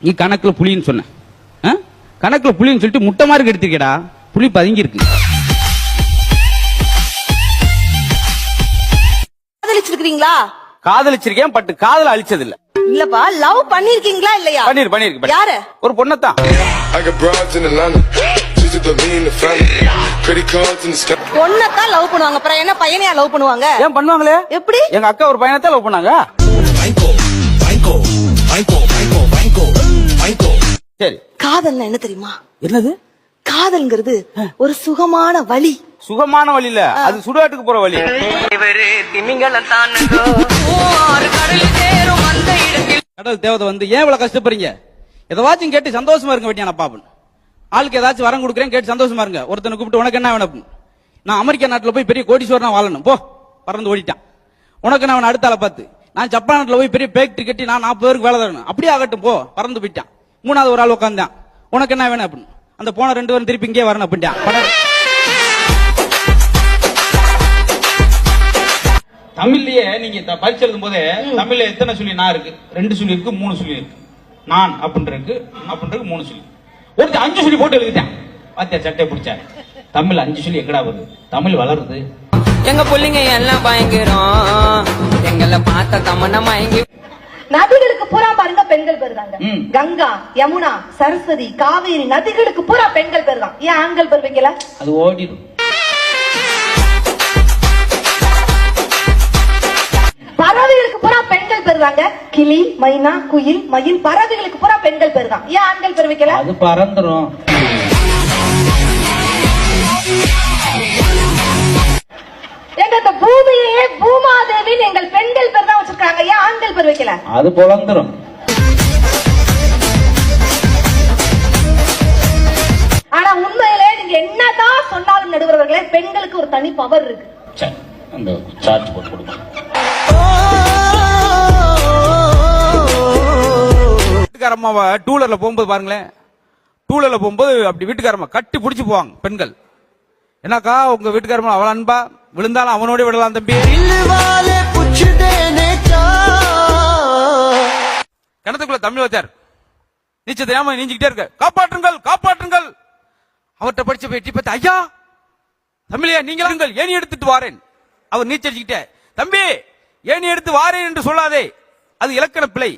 நீ கணக்குல புலின்னு சொன்ன, கணக்குல புலின்னு சொல்லிட்டு முட்டை மாதிரி எடுத்துக்கடா, புலி பதுங்கி இருக்கு. காதலிச்சிருக்கீங்களா? காதலிச்சிருக்கேன், பட் காதல அழிச்சது இல்ல. இல்லப்பா, லவ் பண்ணிருக்கீங்களா இல்லையா? பண்ணிருக்கு. யாரு? ஒரு பொண்ணத்தான். பொண்ணத்தான் லவ் பண்ணுவாங்க, அப்புறம் என்ன பையனையா லவ் பண்ணுவாங்க? ஏன் பண்ணுவாங்களே? எப்படி? எங்க அக்கா ஒரு பையனத்தான் லவ் பண்ணாங்க. சரி, காதல்னா என்ன தெரியுமா? என்னது காதல்ங்கிறது ஒரு சுகமான வழி. சுகமான வழி இல்ல, அது சுடுகாட்டுக்கு போற வழி. கடல் தேவதை வந்து ஏன் இவ்வளவு கஷ்டப்படுறீங்க, எதாச்சும் கேட்டு சந்தோஷமா இருக்க வேண்டிய பாப்பன். ஆளுக்கு ஏதாச்சும் வரம் கொடுக்குறேன், கேட்டு சந்தோஷமா இருங்க. ஒருத்தனை கூப்பிட்டு உனக்கு என்ன வேணும், நான் அமெரிக்கா நாட்டுல போய் பெரிய கோடீஸ்வரனா வாழணும், போ பறந்து ஓடிட்டான். உனக்கு நான் அடுத்த ஆளை பார்த்து நான் ஜப்பான் நாட்டுல போய் பெரிய ஃபேக்டரி கட்டி நான் 40 பேருக்கு வேலை தரணும், அப்படியே ஆகட்டும், போ பறந்து போயிட்டான். மூணாவது ஒரு ஆள் உட்காந்தான், உனக்கு என்ன வேணும் அப்படின்னு. அந்த போன 2 பேரும் திருப்பி இங்கே வரணும் அப்படின்ட்டான். தமிழ்லயே நீங்க பரீட்சை எழுதும் போதே தமிழ்ல எத்தனை சொல்லி நான் இருக்கு? 2 சொல்லி இருக்கு, 3 சொல்லி இருக்கு. நான் அப்படின்றது 3 சொல்லி, ஒரு 5 சொல்லி போட்டு எழுதிட்டேன். பாத்தியா சட்டை பிடிச்சா? தமிழ் 5 சொல்லி எங்கடா வருது? தமிழ் வளருது. எங்க பிள்ளைங்க எல்லாம் பயங்கரம், எங்களை பார்த்த தமன்னா மயங்கி. நதிகளுக்கு பூரா பாருங்க பெண்கள் பெறுறாங்க. கங்கா, யமுனா, சரஸ்வதி, காவேரி நதிகளுக்கு பூரா பெண்கள் பெறுறாங்க. ஏன் ஆண்கள் பெறுவீங்களா? அது ஓடிடும். பறவைகளுக்கு பூரா பெண்கள் பெறுறாங்க. கிளி, மைனா, குயில், மயில், பறவைகளுக்கு பூரா பெண்கள் பெறுறாங்க. ஏன் ஆண்கள் பெறுவீங்களா? அது பறந்துரும். எங்க இந்த பூமியே பூமாதேவின்னு எங்கள் பெண்கள் பேர் தான் வச்சிருக்காங்க. ஏன் ஆண்கள் பேர் வைக்கல? அது பொழந்துரும். ஆனா உண்மையிலே நீங்க என்னதான் சொன்னாலும் நடுவர்களே, பெண்களுக்கு ஒரு தனி பவர் இருக்கு. அந்த சார்ஜ் போட்டு கொடுங்க. வீட்டுக்காரம்மாவை டூலர்ல போகும்போது பாருங்களேன், டூலர்ல போகும்போது அப்படி வீட்டுக்காரம்மா கட்டி பிடிச்சு போவாங்க பெண்கள். என்னக்கா உங்க வீட்டுக்காரம்மா அவள் அன்பா, விழுந்தாலும் அவனோட விடலாம் தம்பி. கிணத்துக்குள்ள தமிழ் வச்சார், நீச்சல் தெரியாம நீஞ்சிக்கிட்டே இருக்க, காப்பாற்றுங்கள் காப்பாற்றுங்கள். அவர்கிட்ட படிச்ச போய் எட்டி பார்த்து, ஐயா தமிழையா நீங்கள் ஏணி எடுத்துட்டு வாரேன். அவர் நீச்சல் தம்பி ஏணி எடுத்து வாரேன் என்று சொல்லாதே, அது இலக்கண பிழை.